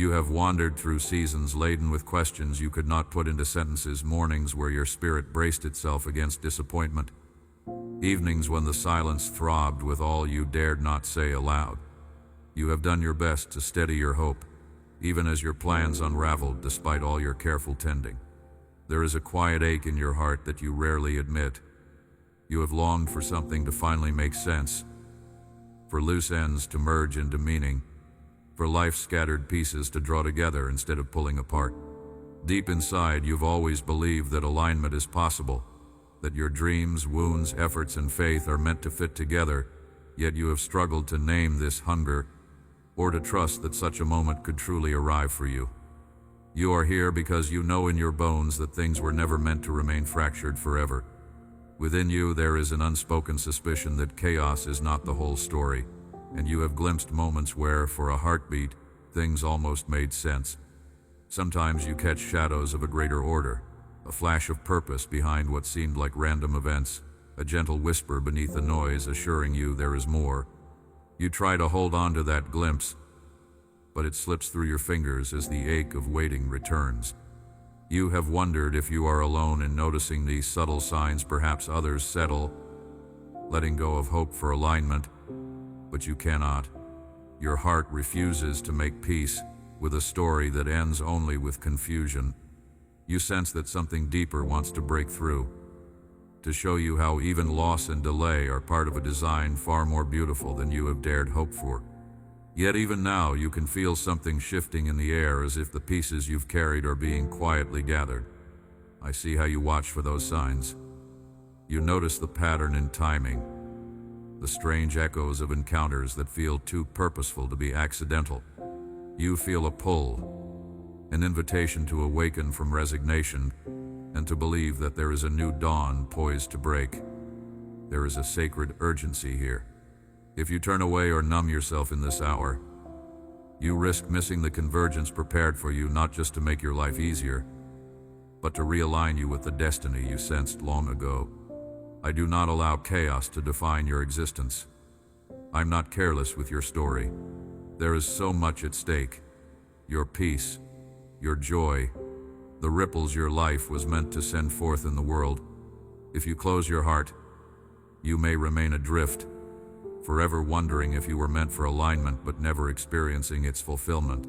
You have wandered through seasons laden with questions you could not put into sentences, mornings where your spirit braced itself against disappointment, evenings when the silence throbbed with all you dared not say aloud. You have done your best to steady your hope, even as your plans unraveled despite all your careful tending. There is a quiet ache in your heart that you rarely admit. You have longed for something to finally make sense, for loose ends to merge into meaning, for life's scattered pieces to draw together instead of pulling apart. Deep inside, you've always believed that alignment is possible, that your dreams, wounds, efforts, and faith are meant to fit together, yet you have struggled to name this hunger or to trust that such a moment could truly arrive for you. You are here because you know in your bones that things were never meant to remain fractured forever. Within you there is an unspoken suspicion that chaos is not the whole story, and you have glimpsed moments where, for a heartbeat, things almost made sense. Sometimes you catch shadows of a greater order, a flash of purpose behind what seemed like random events, a gentle whisper beneath the noise assuring you there is more. You try to hold on to that glimpse, but it slips through your fingers as the ache of waiting returns. You have wondered if you are alone in noticing these subtle signs. Perhaps others settle, letting go of hope for alignment, but you cannot. Your heart refuses to make peace with a story that ends only with confusion. You sense that something deeper wants to break through, to show you how even loss and delay are part of a design far more beautiful than you have dared hope for. Yet even now you can feel something shifting in the air, as if the pieces you've carried are being quietly gathered. I see how you watch for those signs. You notice the pattern in timing, the strange echoes of encounters that feel too purposeful to be accidental. You feel a pull, an invitation to awaken from resignation and to believe that there is a new dawn poised to break. There is a sacred urgency here. If you turn away or numb yourself in this hour, you risk missing the convergence prepared for you, not just to make your life easier, but to realign you with the destiny you sensed long ago. I do not allow chaos to define your existence. I'm not careless with your story. There is so much at stake. Your peace, your joy, the ripples your life was meant to send forth in the world. If you close your heart, you may remain adrift, forever wondering if you were meant for alignment but never experiencing its fulfillment.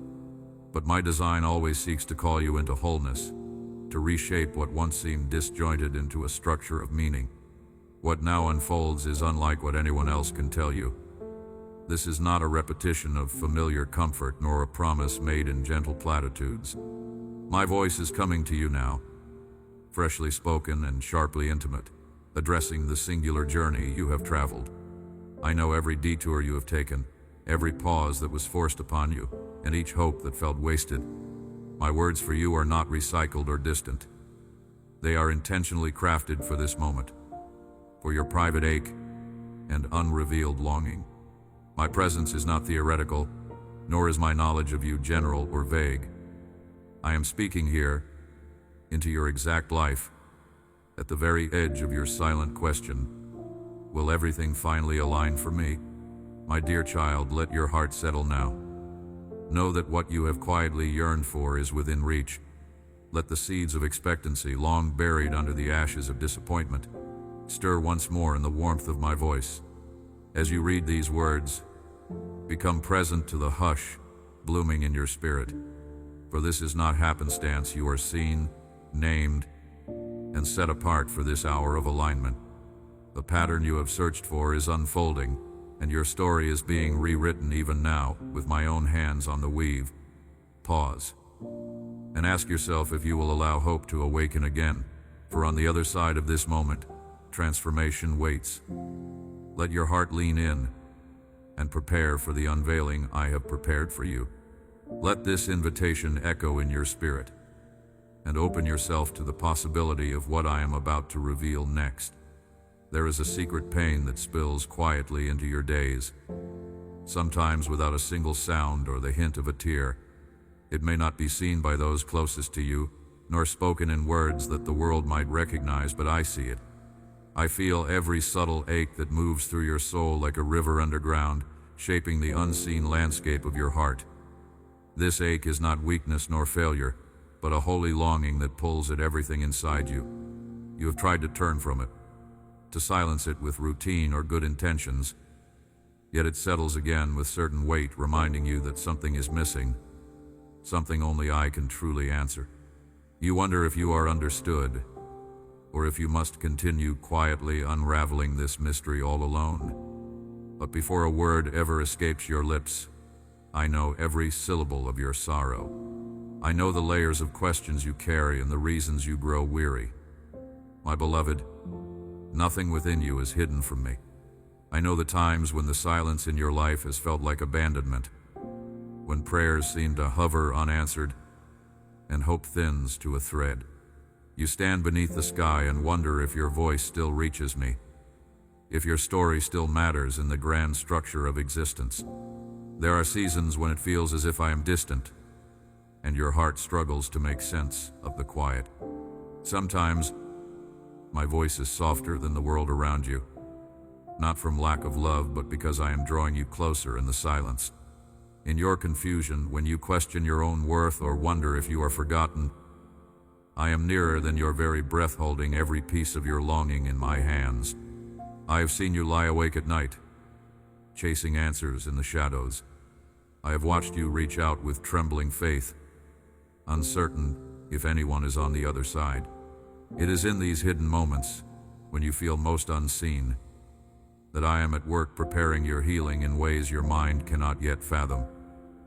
But my design always seeks to call you into wholeness, to reshape what once seemed disjointed into a structure of meaning. What now unfolds is unlike what anyone else can tell you. This is not a repetition of familiar comfort, nor a promise made in gentle platitudes. My voice is coming to you now, freshly spoken and sharply intimate, addressing the singular journey you have traveled. I know every detour you have taken, every pause that was forced upon you, and each hope that felt wasted. My words for you are not recycled or distant. They are intentionally crafted for this moment, for your private ache and unrevealed longing. My presence is not theoretical, nor is my knowledge of you general or vague. I am speaking here into your exact life, at the very edge of your silent question. Will everything finally align for me? My dear child, let your heart settle now. Know that what you have quietly yearned for is within reach. Let the seeds of expectancy, long buried under the ashes of disappointment, stir once more in the warmth of my voice. As you read these words, become present to the hush blooming in your spirit. For this is not happenstance. You are seen, named, and set apart for this hour of alignment. The pattern you have searched for is unfolding, and your story is being rewritten even now, with my own hands on the weave. Pause, and ask yourself if you will allow hope to awaken again, for on the other side of this moment, transformation waits. Let your heart lean in, and prepare for the unveiling I have prepared for you. Let this invitation echo in your spirit, and open yourself to the possibility of what I am about to reveal next. There is a secret pain that spills quietly into your days, sometimes without a single sound or the hint of a tear. It may not be seen by those closest to you, nor spoken in words that the world might recognize, but I see it. I feel every subtle ache that moves through your soul like a river underground, shaping the unseen landscape of your heart. This ache is not weakness nor failure, but a holy longing that pulls at everything inside you. You have tried to turn from it, to silence it with routine or good intentions, yet it settles again with certain weight, reminding you that something is missing, something only I can truly answer. You wonder if you are understood, or if you must continue quietly unraveling this mystery all alone. But before a word ever escapes your lips, I know every syllable of your sorrow. I know the layers of questions you carry and the reasons you grow weary. My beloved, nothing within you is hidden from me. I know the times when the silence in your life has felt like abandonment, when prayers seem to hover unanswered and hope thins to a thread. You stand beneath the sky and wonder if your voice still reaches me, if your story still matters in the grand structure of existence. There are seasons when it feels as if I am distant, and your heart struggles to make sense of the quiet. Sometimes, my voice is softer than the world around you, not from lack of love, but because I am drawing you closer in the silence. In your confusion, when you question your own worth or wonder if you are forgotten, I am nearer than your very breath, holding every piece of your longing in my hands. I have seen you lie awake at night, chasing answers in the shadows. I have watched you reach out with trembling faith, uncertain if anyone is on the other side. It is in these hidden moments, when you feel most unseen, that I am at work preparing your healing in ways your mind cannot yet fathom.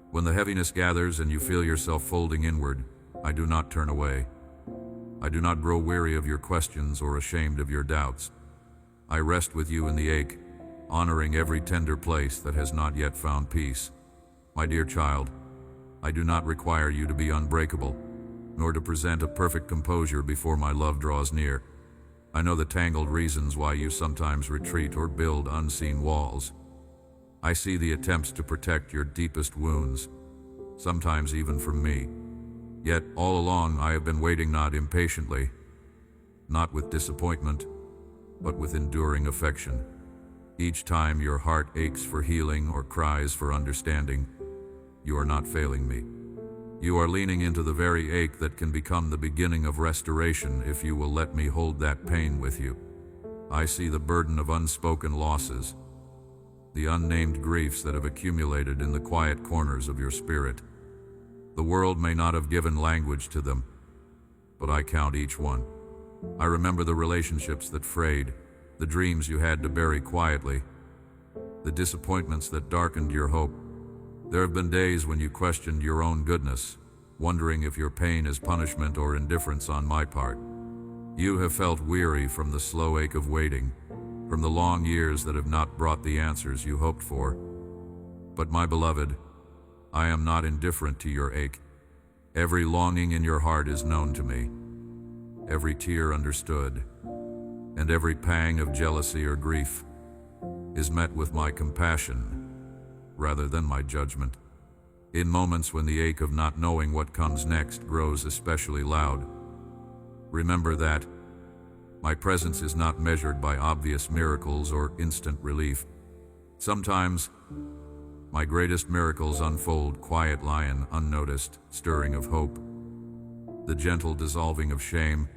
When the heaviness gathers and you feel yourself folding inward, I do not turn away. I do not grow weary of your questions or ashamed of your doubts. I rest with you in the ache, honoring every tender place that has not yet found peace. My dear child, I do not require you to be unbreakable, nor to present a perfect composure before my love draws near. I know the tangled reasons why you sometimes retreat or build unseen walls. I see the attempts to protect your deepest wounds, sometimes even from me. Yet, all along, I have been waiting, not impatiently, not with disappointment, but with enduring affection. Each time your heart aches for healing or cries for understanding, you are not failing me. You are leaning into the very ache that can become the beginning of restoration if you will let me hold that pain with you. I see the burden of unspoken losses, the unnamed griefs that have accumulated in the quiet corners of your spirit. The world may not have given language to them, but I count each one. I remember the relationships that frayed, the dreams you had to bury quietly, the disappointments that darkened your hope. There have been days when you questioned your own goodness, wondering if your pain is punishment or indifference on my part. You have felt weary from the slow ache of waiting, from the long years that have not brought the answers you hoped for. But my beloved, I am not indifferent to your ache. Every longing in your heart is known to me, every tear understood, and every pang of jealousy or grief is met with my compassion rather than my judgment. In moments when the ache of not knowing what comes next grows especially loud, remember that my presence is not measured by obvious miracles or instant relief. Sometimes, my greatest miracles unfold quietly and unnoticed, stirring of hope, the gentle dissolving of shame,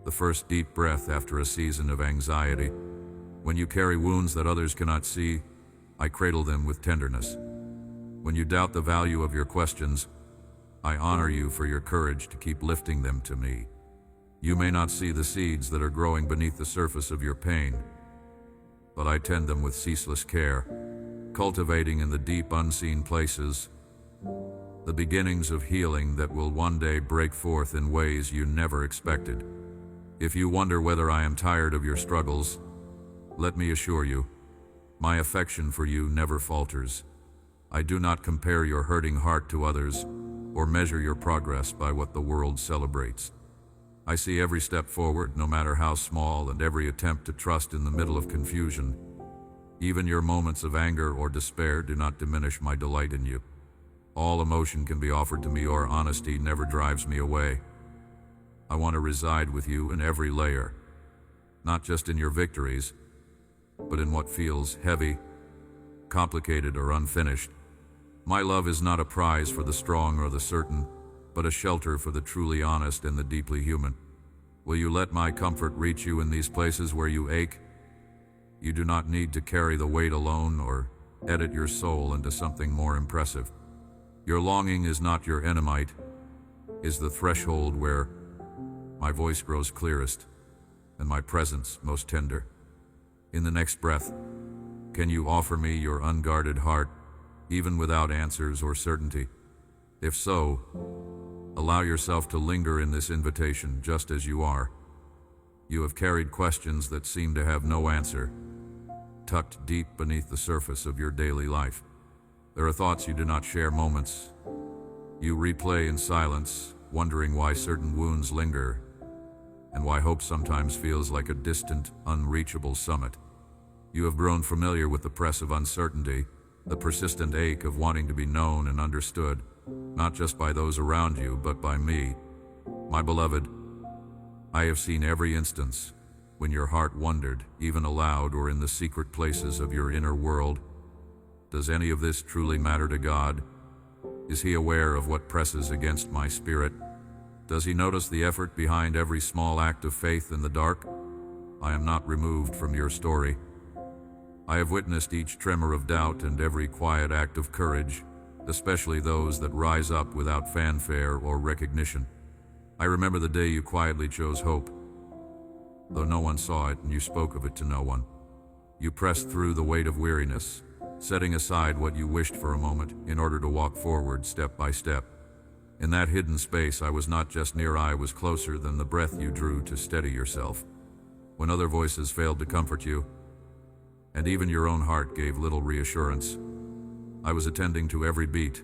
the first deep breath after a season of anxiety. When you carry wounds that others cannot see, I cradle them with tenderness. When you doubt the value of your questions, I honor you for your courage to keep lifting them to me. You may not see the seeds that are growing beneath the surface of your pain, but I tend them with ceaseless care, cultivating in the deep unseen places the beginnings of healing that will one day break forth in ways you never expected. If you wonder whether I am tired of your struggles, let me assure you, my affection for you never falters. I do not compare your hurting heart to others or measure your progress by what the world celebrates. I see every step forward, no matter how small, and every attempt to trust in the middle of confusion. Even your moments of anger or despair do not diminish my delight in you. All emotion can be offered to me, or honesty never drives me away. I want to reside with you in every layer, not just in your victories, but in what feels heavy, complicated, or unfinished. My love is not a prize for the strong or the certain, but a shelter for the truly honest and the deeply human. Will you let my comfort reach you in these places where you ache? You do not need to carry the weight alone or edit your soul into something more impressive. Your longing is not your enamite, is the threshold where my voice grows clearest and my presence most tender. In the next breath, can you offer me your unguarded heart, even without answers or certainty? If so, allow yourself to linger in this invitation just as you are. You have carried questions that seem to have no answer, tucked deep beneath the surface of your daily life. There are thoughts you do not share, moments you replay in silence, wondering why certain wounds linger and why hope sometimes feels like a distant, unreachable summit. You have grown familiar with the press of uncertainty, the persistent ache of wanting to be known and understood, not just by those around you, but by me. My beloved, I have seen every instance when your heart wondered, even aloud or in the secret places of your inner world. Does any of this truly matter to God? Is He aware of what presses against my spirit? Does He notice the effort behind every small act of faith in the dark? I am not removed from your story. I have witnessed each tremor of doubt and every quiet act of courage, especially those that rise up without fanfare or recognition. I remember the day you quietly chose hope, though no one saw it and you spoke of it to no one. You pressed through the weight of weariness, setting aside what you wished for a moment in order to walk forward step by step. In that hidden space, I was not just near, I was closer than the breath you drew to steady yourself. When other voices failed to comfort you, and even your own heart gave little reassurance, I was attending to every beat,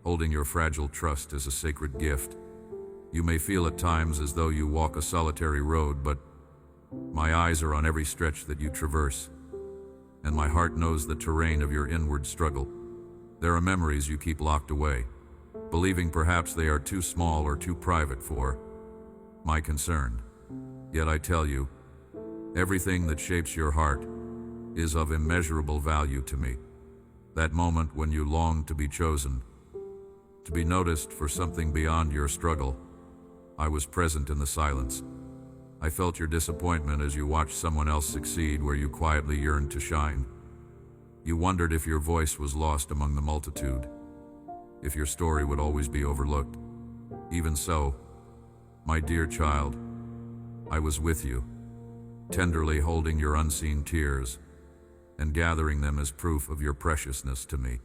holding your fragile trust as a sacred gift. You may feel at times as though you walk a solitary road, but my eyes are on every stretch that you traverse, and my heart knows the terrain of your inward struggle. There are memories you keep locked away, believing perhaps they are too small or too private for my concern. Yet I tell you, everything that shapes your heart is of immeasurable value to me. That moment when you longed to be chosen, to be noticed for something beyond your struggle, I was present in the silence. I felt your disappointment as you watched someone else succeed where you quietly yearned to shine. You wondered if your voice was lost among the multitude, if your story would always be overlooked. Even so, my dear child, I was with you, tenderly holding your unseen tears and gathering them as proof of your preciousness to me.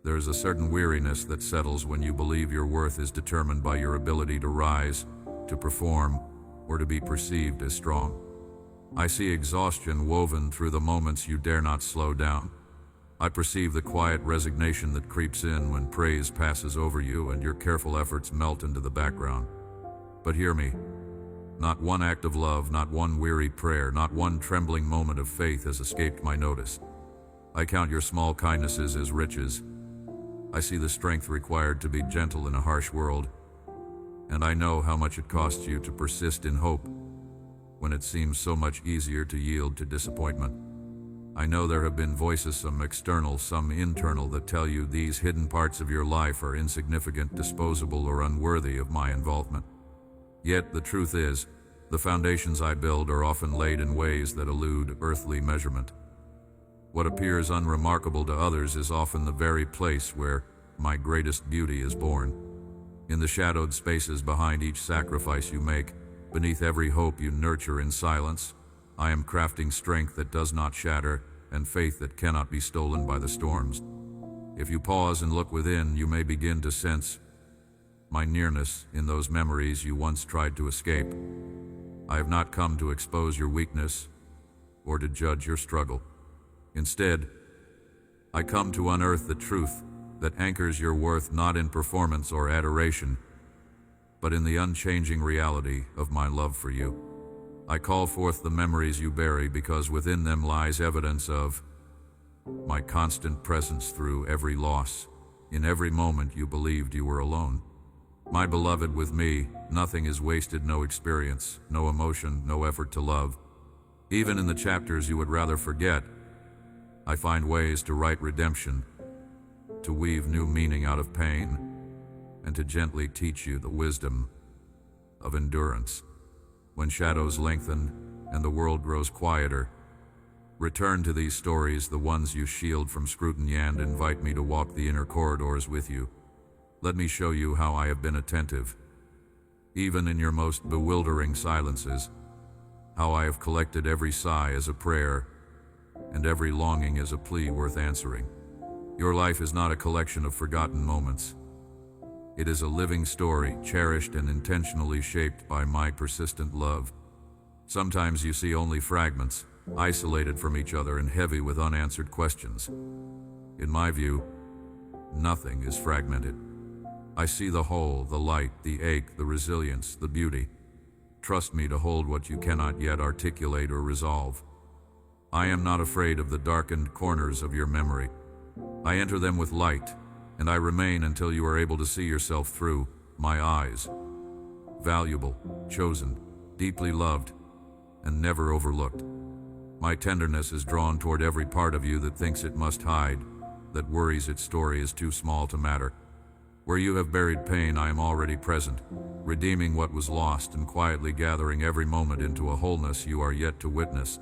There is a certain weariness that settles when you believe your worth is determined by your ability to rise, to perform, or to be perceived as strong. I see exhaustion woven through the moments you dare not slow down. I perceive the quiet resignation that creeps in when praise passes over you and your careful efforts melt into the background. But hear me. Not one act of love, not one weary prayer, not one trembling moment of faith has escaped my notice. I count your small kindnesses as riches. I see the strength required to be gentle in a harsh world, and I know how much it costs you to persist in hope when it seems so much easier to yield to disappointment. I know there have been voices, some external, some internal, that tell you these hidden parts of your life are insignificant, disposable, or unworthy of my involvement. Yet the truth is, the foundations I build are often laid in ways that elude earthly measurement. What appears unremarkable to others is often the very place where my greatest beauty is born. In the shadowed spaces behind each sacrifice you make, beneath every hope you nurture in silence, I am crafting strength that does not shatter and faith that cannot be stolen by the storms. If you pause and look within, you may begin to sense my nearness in those memories you once tried to escape. I have not come to expose your weakness or to judge your struggle. Instead, I come to unearth the truth that anchors your worth not in performance or adoration, but in the unchanging reality of my love for you. I call forth the memories you bury because within them lies evidence of my constant presence through every loss, in every moment you believed you were alone. My beloved, with me, nothing is wasted, no experience, no emotion, no effort to love. Even in the chapters you would rather forget, I find ways to write redemption. to weave new meaning out of pain, and to gently teach you the wisdom of endurance. When shadows lengthen and the world grows quieter, return to these stories, the ones you shield from scrutiny, and invite me to walk the inner corridors with you. Let me show you how I have been attentive, even in your most bewildering silences, how I have collected every sigh as a prayer and every longing as a plea worth answering. Your life is not a collection of forgotten moments. It is a living story, cherished and intentionally shaped by my persistent love. Sometimes you see only fragments, isolated from each other and heavy with unanswered questions. In my view, nothing is fragmented. I see the whole, the light, the ache, the resilience, the beauty. Trust me to hold what you cannot yet articulate or resolve. I am not afraid of the darkened corners of your memory. I enter them with light, and I remain until you are able to see yourself through my eyes. Valuable, chosen, deeply loved, and never overlooked. My tenderness is drawn toward every part of you that thinks it must hide, that worries its story is too small to matter. Where you have buried pain, I am already present, redeeming what was lost and quietly gathering every moment into a wholeness you are yet to witness.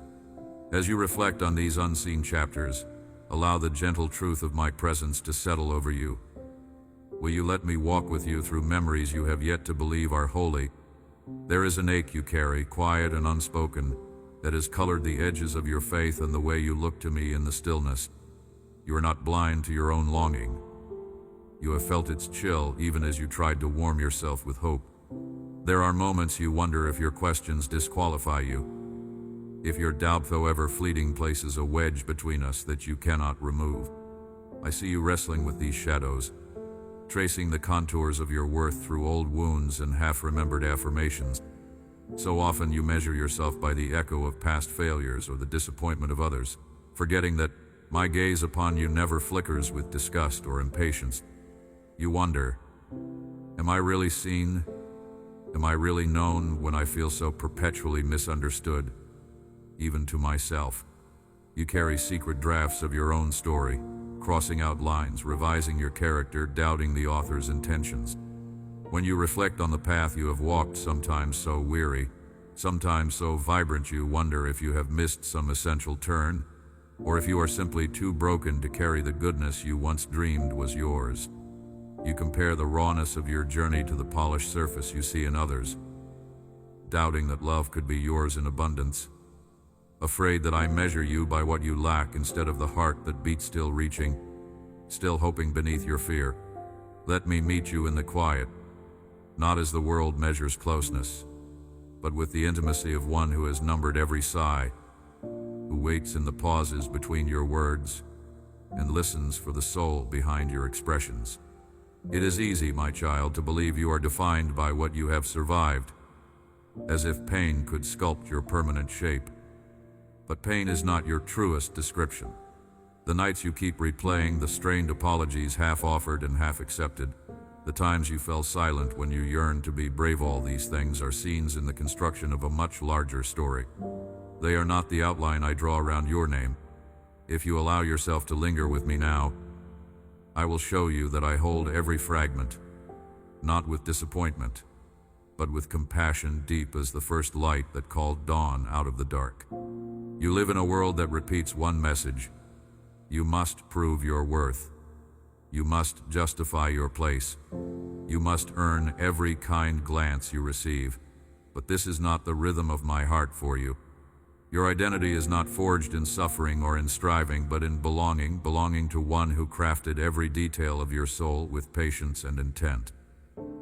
As you reflect on these unseen chapters, allow the gentle truth of my presence to settle over you. Will you let me walk with you through memories you have yet to believe are holy? There is an ache you carry, quiet and unspoken, that has colored the edges of your faith and the way you look to me in the stillness. You are not blind to your own longing. You have felt its chill even as you tried to warm yourself with hope. There are moments you wonder if your questions disqualify you, if your doubt, though ever fleeting, places a wedge between us that you cannot remove. I see you wrestling with these shadows, tracing the contours of your worth through old wounds and half-remembered affirmations. So often you measure yourself by the echo of past failures or the disappointment of others, forgetting that my gaze upon you never flickers with disgust or impatience. You wonder, am I really seen? Am I really known when I feel so perpetually misunderstood, even to myself? You carry secret drafts of your own story, crossing out lines, revising your character, doubting the author's intentions. When you reflect on the path you have walked, sometimes so weary, sometimes so vibrant, you wonder if you have missed some essential turn, or if you are simply too broken to carry the goodness you once dreamed was yours. You compare the rawness of your journey to the polished surface you see in others, doubting that love could be yours in abundance, afraid that I measure you by what you lack instead of the heart that beats, still reaching, still hoping beneath your fear. Let me meet you in the quiet, not as the world measures closeness, but with the intimacy of one who has numbered every sigh, who waits in the pauses between your words and listens for the soul behind your expressions. It is easy, my child, to believe you are defined by what you have survived, as if pain could sculpt your permanent shape. But pain is not your truest description. The nights you keep replaying, the strained apologies half offered and half accepted, the times you fell silent when you yearned to be brave, all these things are scenes in the construction of a much larger story. They are not the outline I draw around your name. If you allow yourself to linger with me now, I will show you that I hold every fragment, not with disappointment, but with compassion deep as the first light that called dawn out of the dark. You live in a world that repeats one message: you must prove your worth. You must justify your place. You must earn every kind glance you receive. But this is not the rhythm of my heart for you. Your identity is not forged in suffering or in striving, but in belonging to one who crafted every detail of your soul with patience and intent.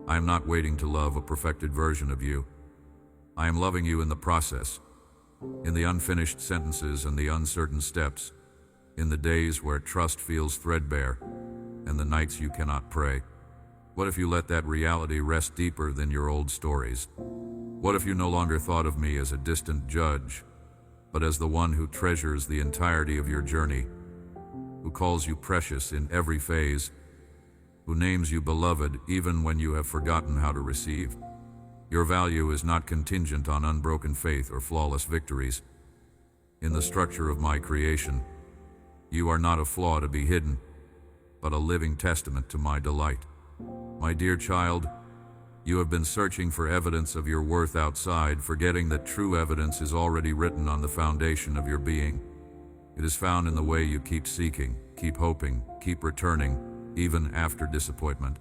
I am not waiting to love a perfected version of you. I am loving you in the process, in the unfinished sentences and the uncertain steps, in the days where trust feels threadbare, and the nights you cannot pray. What if you let that reality rest deeper than your old stories? What if you no longer thought of me as a distant judge, but as the one who treasures the entirety of your journey, who calls you precious in every phase, who names you beloved even when you have forgotten how to receive? Your value is not contingent on unbroken faith or flawless victories. In the structure of my creation, you are not a flaw to be hidden, but a living testament to my delight. My dear child, you have been searching for evidence of your worth outside, forgetting that true evidence is already written on the foundation of your being. It is found in the way you keep seeking, keep hoping, keep returning, even after disappointment.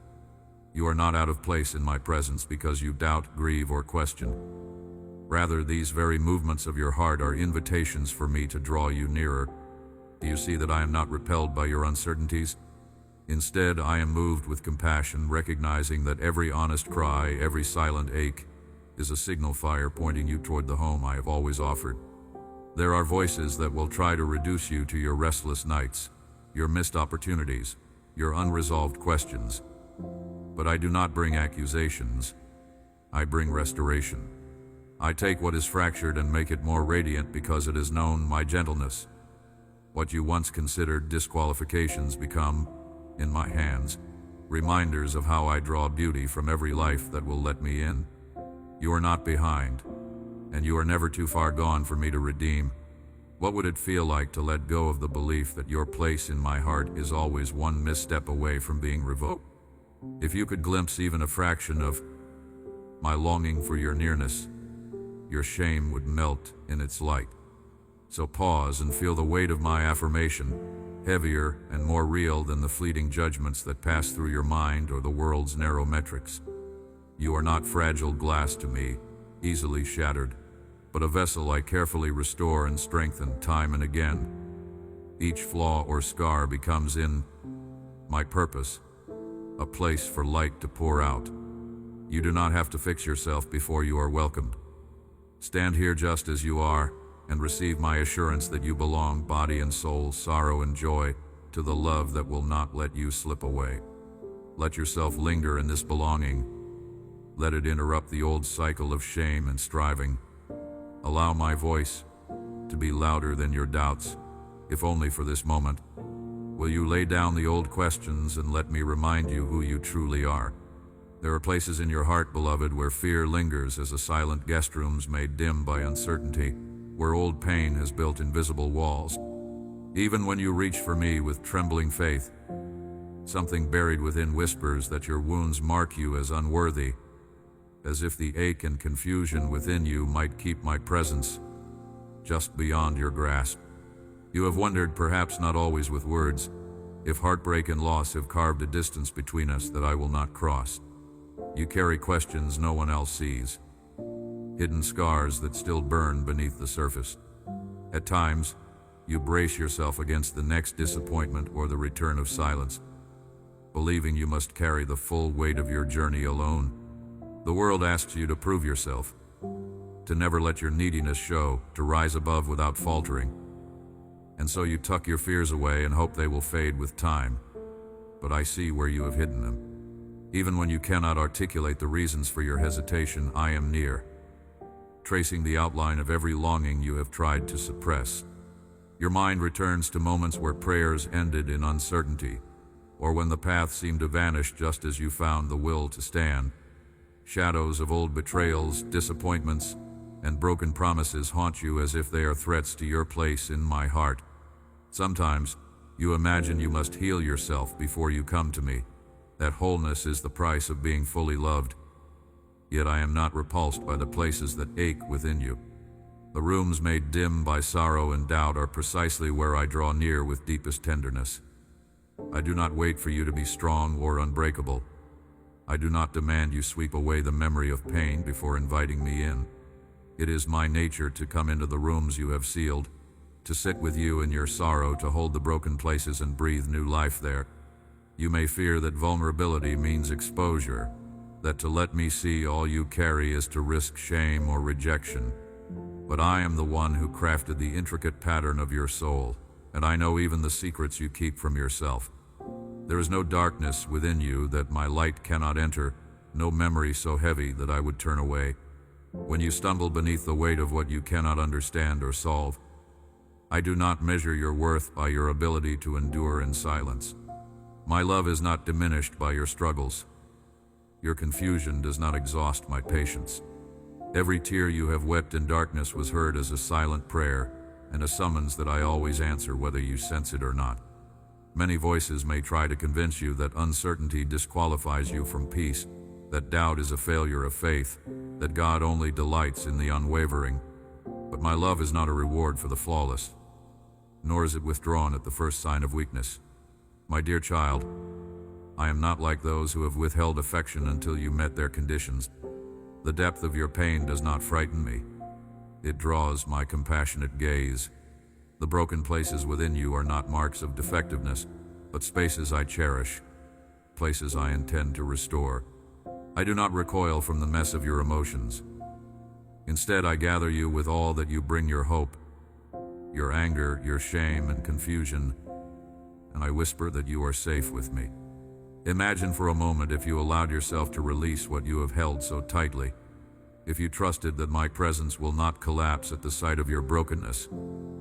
You are not out of place in my presence because you doubt, grieve, or question. Rather, these very movements of your heart are invitations for me to draw you nearer. Do you see that I am not repelled by your uncertainties? Instead, I am moved with compassion, recognizing that every honest cry, every silent ache, is a signal fire pointing you toward the home I have always offered. There are voices that will try to reduce you to your restless nights, your missed opportunities, your unresolved questions. But I do not bring accusations. I bring restoration. I take what is fractured and make it more radiant because it has known my gentleness. What you once considered disqualifications become, in my hands, reminders of how I draw beauty from every life that will let me in. You are not behind, and you are never too far gone for me to redeem. What would it feel like to let go of the belief that your place in my heart is always one misstep away from being revoked? If you could glimpse even a fraction of my longing for your nearness, your shame would melt in its light. So pause and feel the weight of my affirmation, heavier and more real than the fleeting judgments that pass through your mind or the world's narrow metrics. You are not fragile glass to me, easily shattered, but a vessel I carefully restore and strengthen time and again. Each flaw or scar becomes in my purpose, a place for light to pour out. You do not have to fix yourself before you are welcomed. Stand here just as you are, and receive my assurance that you belong, body and soul, sorrow and joy, to the love that will not let you slip away. Let yourself linger in this belonging. Let it interrupt the old cycle of shame and striving. Allow my voice to be louder than your doubts, if only for this moment. Will you lay down the old questions and let me remind you who you truly are? There are places in your heart, beloved, where fear lingers as a silent guest rooms made dim by uncertainty, where old pain has built invisible walls. Even when you reach for me with trembling faith, something buried within whispers that your wounds mark you as unworthy, as if the ache and confusion within you might keep my presence just beyond your grasp. You have wondered, perhaps not always with words, if heartbreak and loss have carved a distance between us that I will not cross. You carry questions no one else sees, hidden scars that still burn beneath the surface. At times, you brace yourself against the next disappointment or the return of silence, believing you must carry the full weight of your journey alone. The world asks you to prove yourself, to never let your neediness show, to rise above without faltering. And so you tuck your fears away and hope they will fade with time. But I see where you have hidden them. Even when you cannot articulate the reasons for your hesitation, I am near, tracing the outline of every longing you have tried to suppress. Your mind returns to moments where prayers ended in uncertainty, or when the path seemed to vanish just as you found the will to stand. Shadows of old betrayals, disappointments, and broken promises haunt you as if they are threats to your place in my heart. Sometimes, you imagine you must heal yourself before you come to me. That wholeness is the price of being fully loved. Yet I am not repulsed by the places that ache within you. The rooms made dim by sorrow and doubt are precisely where I draw near with deepest tenderness. I do not wait for you to be strong or unbreakable. I do not demand you sweep away the memory of pain before inviting me in. It is my nature to come into the rooms you have sealed, to sit with you in your sorrow, to hold the broken places and breathe new life there. You may fear that vulnerability means exposure, that to let me see all you carry is to risk shame or rejection. But I am the one who crafted the intricate pattern of your soul, and I know even the secrets you keep from yourself. There is no darkness within you that my light cannot enter, no memory so heavy that I would turn away. When you stumble beneath the weight of what you cannot understand or solve, I do not measure your worth by your ability to endure in silence. My love is not diminished by your struggles. Your confusion does not exhaust my patience. Every tear you have wept in darkness was heard as a silent prayer and a summons that I always answer whether you sense it or not. Many voices may try to convince you that uncertainty disqualifies you from peace, that doubt is a failure of faith, that God only delights in the unwavering. But my love is not a reward for the flawless, nor is it withdrawn at the first sign of weakness. My dear child, I am not like those who have withheld affection until you met their conditions. The depth of your pain does not frighten me. It draws my compassionate gaze. The broken places within you are not marks of defectiveness, but spaces I cherish, places I intend to restore. I do not recoil from the mess of your emotions. Instead, I gather you with all that you bring: your hope, your anger, your shame and confusion, and I whisper that you are safe with me. Imagine for a moment if you allowed yourself to release what you have held so tightly, if you trusted that my presence will not collapse at the sight of your brokenness,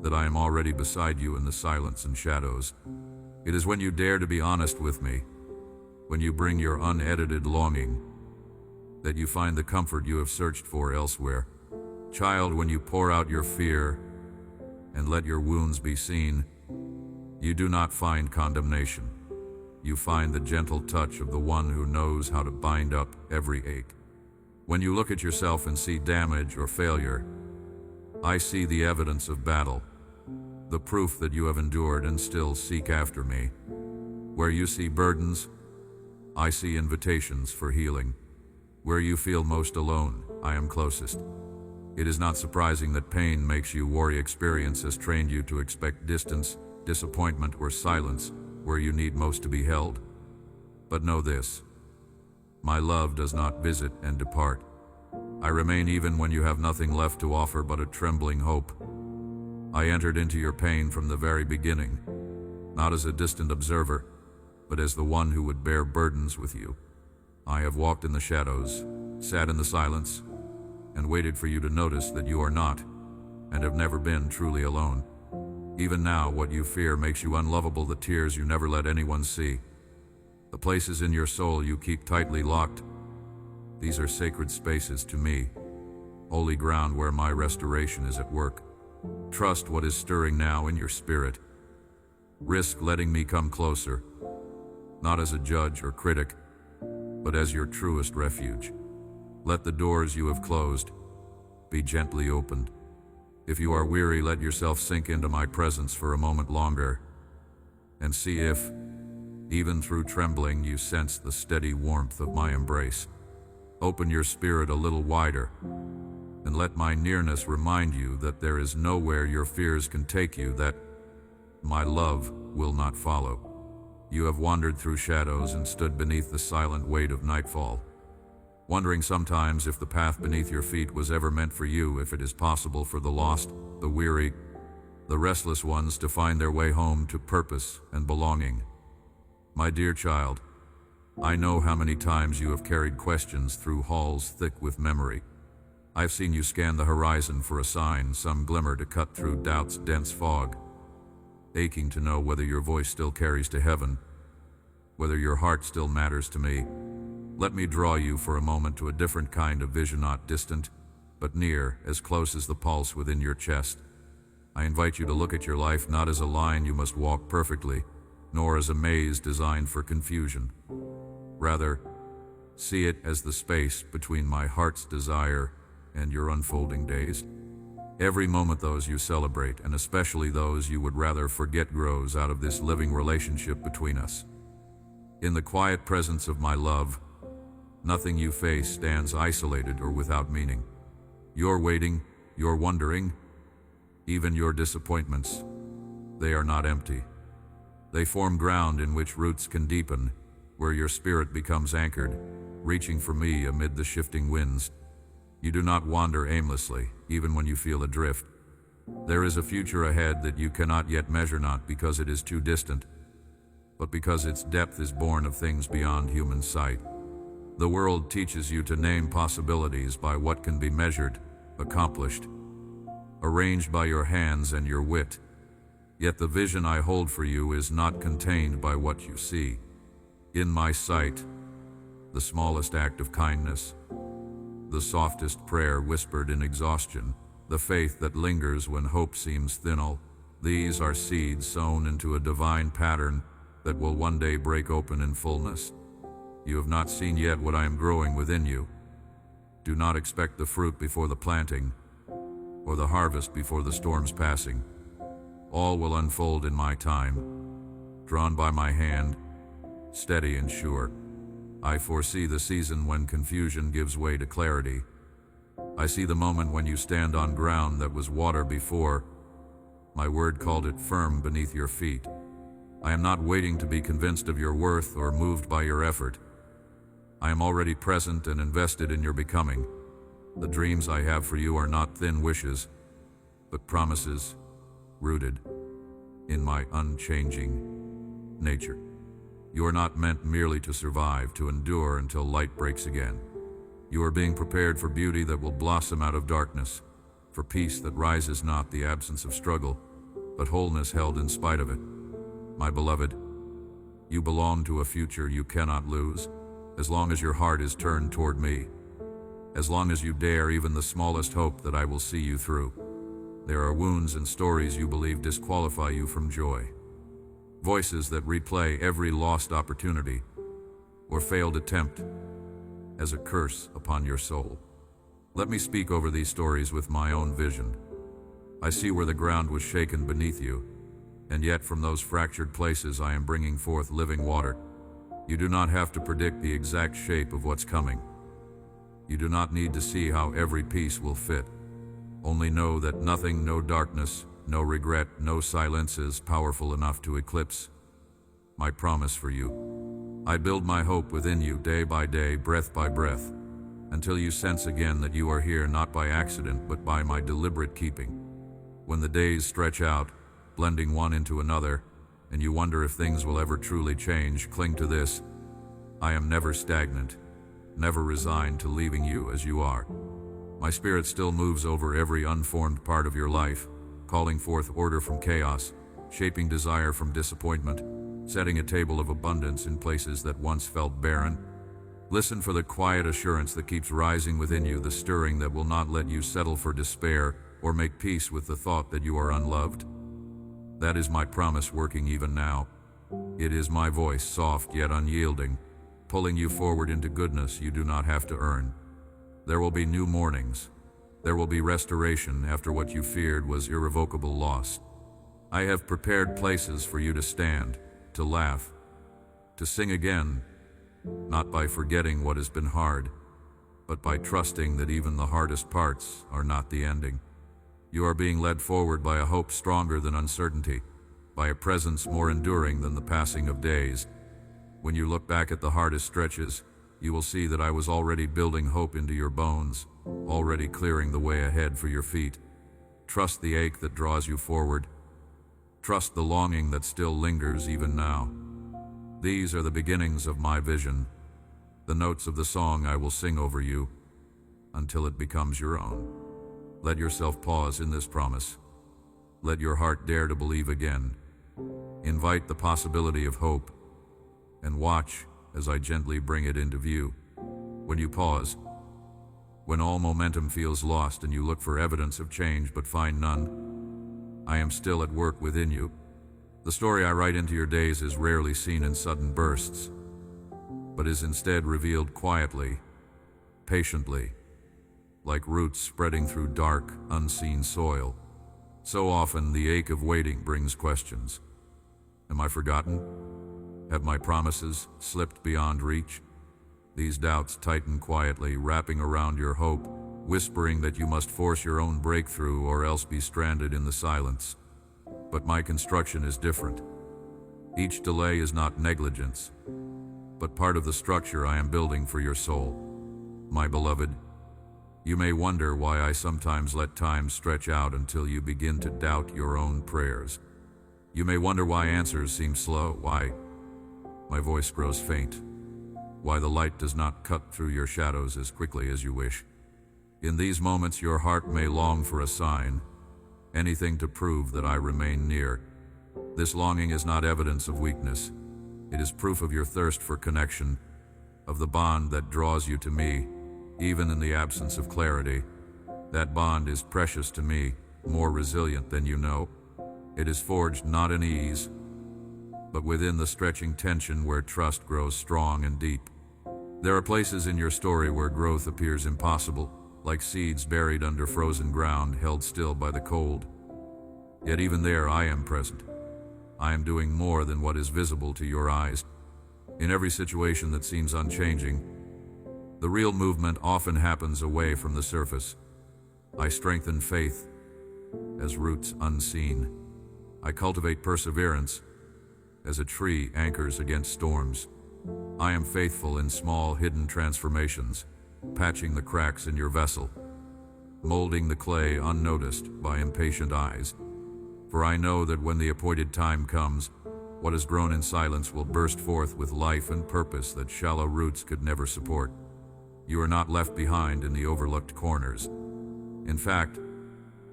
that I am already beside you in the silence and shadows. It is when you dare to be honest with me, when you bring your unedited longing, that you find the comfort you have searched for elsewhere. Child, when you pour out your fear and let your wounds be seen, you do not find condemnation. You find the gentle touch of the one who knows how to bind up every ache. When you look at yourself and see damage or failure, I see the evidence of battle, the proof that you have endured and still seek after me. Where you see burdens, I see invitations for healing. Where you feel most alone, I am closest. It is not surprising that pain makes you worry. Experience has trained you to expect distance, disappointment, or silence where you need most to be held. But know this: my love does not visit and depart. I remain even when you have nothing left to offer but a trembling hope. I entered into your pain from the very beginning, not as a distant observer, but as the one who would bear burdens with you. I have walked in the shadows, sat in the silence, and waited for you to notice that you are not, and have never been, truly alone. Even now, what you fear makes you unlovable: the tears you never let anyone see, the places in your soul you keep tightly locked. These are sacred spaces to me, holy ground where my restoration is at work. Trust what is stirring now in your spirit. Risk letting me come closer, not as a judge or critic, but as your truest refuge. Let the doors you have closed be gently opened. If you are weary, let yourself sink into my presence for a moment longer, and see if, even through trembling, you sense the steady warmth of my embrace. Open your spirit a little wider, and let my nearness remind you that there is nowhere your fears can take you that my love will not follow. You have wandered through shadows and stood beneath the silent weight of nightfall, wondering sometimes if the path beneath your feet was ever meant for you, if it is possible for the lost, the weary, the restless ones to find their way home to purpose and belonging. My dear child, I know how many times you have carried questions through halls thick with memory. I've seen you scan the horizon for a sign, some glimmer to cut through doubt's dense fog, aching to know whether your voice still carries to heaven, whether your heart still matters to me. Let me draw you for a moment to a different kind of vision, not distant, but near, as close as the pulse within your chest. I invite you to look at your life not as a line you must walk perfectly, nor as a maze designed for confusion. Rather, see it as the space between my heart's desire and your unfolding days. Every moment those you celebrate, and especially those you would rather forget, grows out of this living relationship between us. In the quiet presence of my love, nothing you face stands isolated or without meaning. Your waiting, your wondering, even your disappointments, they are not empty. They form ground in which roots can deepen, where your spirit becomes anchored, reaching for me amid the shifting winds. You do not wander aimlessly, even when you feel adrift. There is a future ahead that you cannot yet measure, not because it is too distant, but because its depth is born of things beyond human sight. The world teaches you to name possibilities by what can be measured, accomplished, arranged by your hands and your wit. Yet the vision I hold for you is not contained by what you see. In my sight, the smallest act of kindness, the softest prayer whispered in exhaustion, the faith that lingers when hope seems thin, these are seeds sown into a divine pattern that will one day break open in fullness. You have not seen yet what I am growing within you. Do not expect the fruit before the planting, or the harvest before the storm's passing. All will unfold in my time, drawn by my hand, steady and sure. I foresee the season when confusion gives way to clarity. I see the moment when you stand on ground that was water before. My word called it firm beneath your feet. I am not waiting to be convinced of your worth or moved by your effort. I am already present and invested in your becoming. The dreams I have for you are not thin wishes, but promises rooted in my unchanging nature. You are not meant merely to survive, to endure until light breaks again. You are being prepared for beauty that will blossom out of darkness, for peace that rises not the absence of struggle, but wholeness held in spite of it. My beloved, you belong to a future you cannot lose, as long as your heart is turned toward me, as long as you dare even the smallest hope that I will see you through. There are wounds and stories you believe disqualify you from joy, voices that replay every lost opportunity or failed attempt as a curse upon your soul. Let me speak over these stories with my own vision. I see where the ground was shaken beneath you, and yet from those fractured places I am bringing forth living water. You do not have to predict the exact shape of what's coming. You do not need to see how every piece will fit. Only know that nothing, no darkness, no regret, no silence is powerful enough to eclipse my promise for you. I build my hope within you day by day, breath by breath, until you sense again that you are here not by accident but by my deliberate keeping. When the days stretch out, blending one into another, and you wonder if things will ever truly change, cling to this. I am never stagnant, never resigned to leaving you as you are. My spirit still moves over every unformed part of your life, calling forth order from chaos, shaping desire from disappointment, setting a table of abundance in places that once felt barren. Listen for the quiet assurance that keeps rising within you, the stirring that will not let you settle for despair or make peace with the thought that you are unloved. That is my promise working even now. It is my voice, soft yet unyielding, pulling you forward into goodness you do not have to earn. There will be new mornings. There will be restoration after what you feared was irrevocable loss. I have prepared places for you to stand, to laugh, to sing again, not by forgetting what has been hard, but by trusting that even the hardest parts are not the ending. You are being led forward by a hope stronger than uncertainty, by a presence more enduring than the passing of days. When you look back at the hardest stretches, you will see that I was already building hope into your bones, already clearing the way ahead for your feet. Trust the ache that draws you forward. Trust the longing that still lingers even now. These are the beginnings of my vision, the notes of the song I will sing over you until it becomes your own. Let yourself pause in this promise. Let your heart dare to believe again. Invite the possibility of hope, and watch as I gently bring it into view. When you pause, when all momentum feels lost and you look for evidence of change but find none, I am still at work within you. The story I write into your days is rarely seen in sudden bursts, but is instead revealed quietly, patiently, like roots spreading through dark, unseen soil. So often the ache of waiting brings questions. Am I forgotten? Have my promises slipped beyond reach? These doubts tighten quietly, wrapping around your hope, whispering that you must force your own breakthrough or else be stranded in the silence. But my construction is different. Each delay is not negligence, but part of the structure I am building for your soul. My beloved, you may wonder why I sometimes let time stretch out until you begin to doubt your own prayers. You may wonder why answers seem slow, why my voice grows faint, why the light does not cut through your shadows as quickly as you wish. In these moments, your heart may long for a sign, anything to prove that I remain near. This longing is not evidence of weakness. It is proof of your thirst for connection, of the bond that draws you to me, even in the absence of clarity. That bond is precious to me, more resilient than you know. It is forged not in ease, but within the stretching tension where trust grows strong and deep. There are places in your story where growth appears impossible, like seeds buried under frozen ground held still by the cold. Yet even there I am present. I am doing more than what is visible to your eyes. In every situation that seems unchanging, the real movement often happens away from the surface. I strengthen faith as roots unseen. I cultivate perseverance as a tree anchors against storms. I am faithful in small hidden transformations, patching the cracks in your vessel, molding the clay unnoticed by impatient eyes. For I know that when the appointed time comes, what has grown in silence will burst forth with life and purpose that shallow roots could never support. You are not left behind in the overlooked corners. In fact,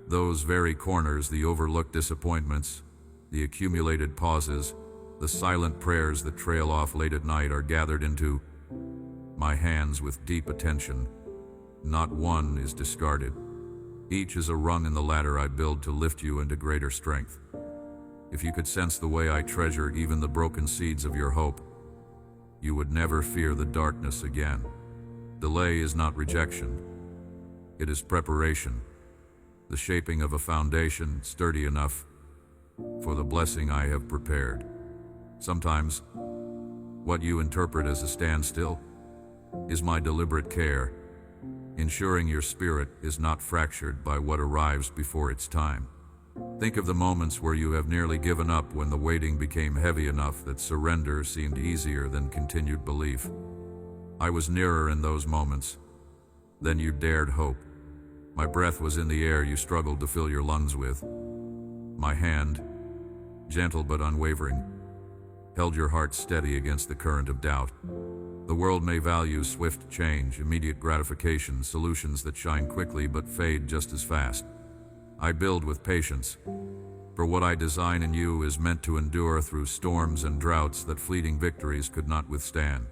those very corners, the overlooked disappointments, the accumulated pauses, the silent prayers that trail off late at night, are gathered into my hands with deep attention. Not one is discarded. Each is a rung in the ladder I build to lift you into greater strength. If you could sense the way I treasure even the broken seeds of your hope, you would never fear the darkness again. Delay is not rejection. It is preparation, the shaping of a foundation sturdy enough for the blessing I have prepared. Sometimes, what you interpret as a standstill is my deliberate care, ensuring your spirit is not fractured by what arrives before its time. Think of the moments where you have nearly given up, when the waiting became heavy enough that surrender seemed easier than continued belief. I was nearer in those moments. Then you dared hope. My breath was in the air you struggled to fill your lungs with. My hand, gentle but unwavering, held your heart steady against the current of doubt. The world may value swift change, immediate gratification, solutions that shine quickly but fade just as fast. I build with patience, for what I design in you is meant to endure through storms and droughts that fleeting victories could not withstand.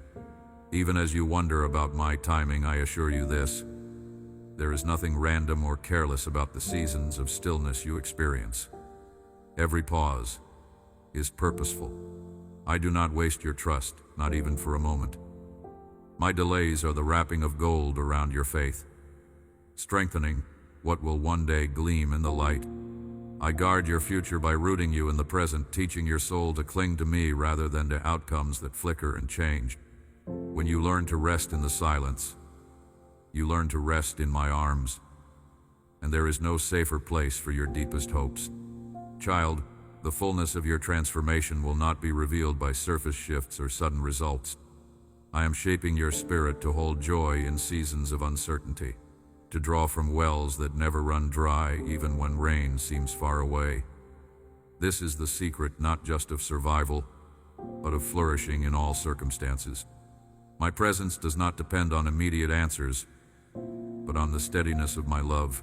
Even as you wonder about my timing, I assure you this: there is nothing random or careless about the seasons of stillness you experience. Every pause is purposeful. I do not waste your trust, not even for a moment. My delays are the wrapping of gold around your faith, strengthening what will one day gleam in the light. I guard your future by rooting you in the present, teaching your soul to cling to me rather than to outcomes that flicker and change. When you learn to rest in the silence, you learn to rest in my arms, and there is no safer place for your deepest hopes. Child, the fullness of your transformation will not be revealed by surface shifts or sudden results. I am shaping your spirit to hold joy in seasons of uncertainty, to draw from wells that never run dry even when rain seems far away. This is the secret not just of survival, but of flourishing in all circumstances. My presence does not depend on immediate answers, but on the steadiness of my love,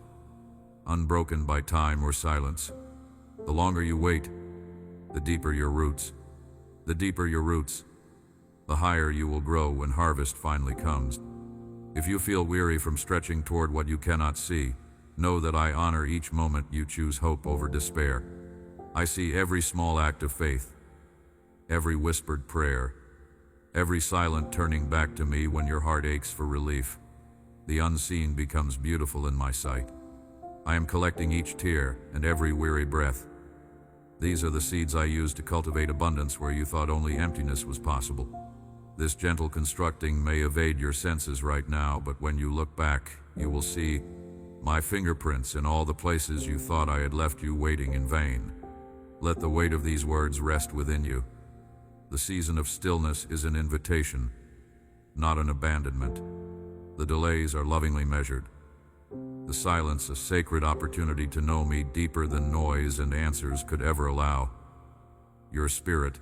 unbroken by time or silence. The longer you wait, the deeper your roots. The deeper your roots, the higher you will grow when harvest finally comes. If you feel weary from stretching toward what you cannot see, know that I honor each moment you choose hope over despair. I see every small act of faith, every whispered prayer, every silent turning back to me when your heart aches for relief. The unseen becomes beautiful in my sight. I am collecting each tear and every weary breath. These are the seeds I use to cultivate abundance where you thought only emptiness was possible. This gentle constructing may evade your senses right now, but when you look back, you will see my fingerprints in all the places you thought I had left you waiting in vain. Let the weight of these words rest within you. The season of stillness is an invitation, not an abandonment. The delays are lovingly measured. The silence a sacred opportunity to know me deeper than noise and answers could ever allow. Your spirit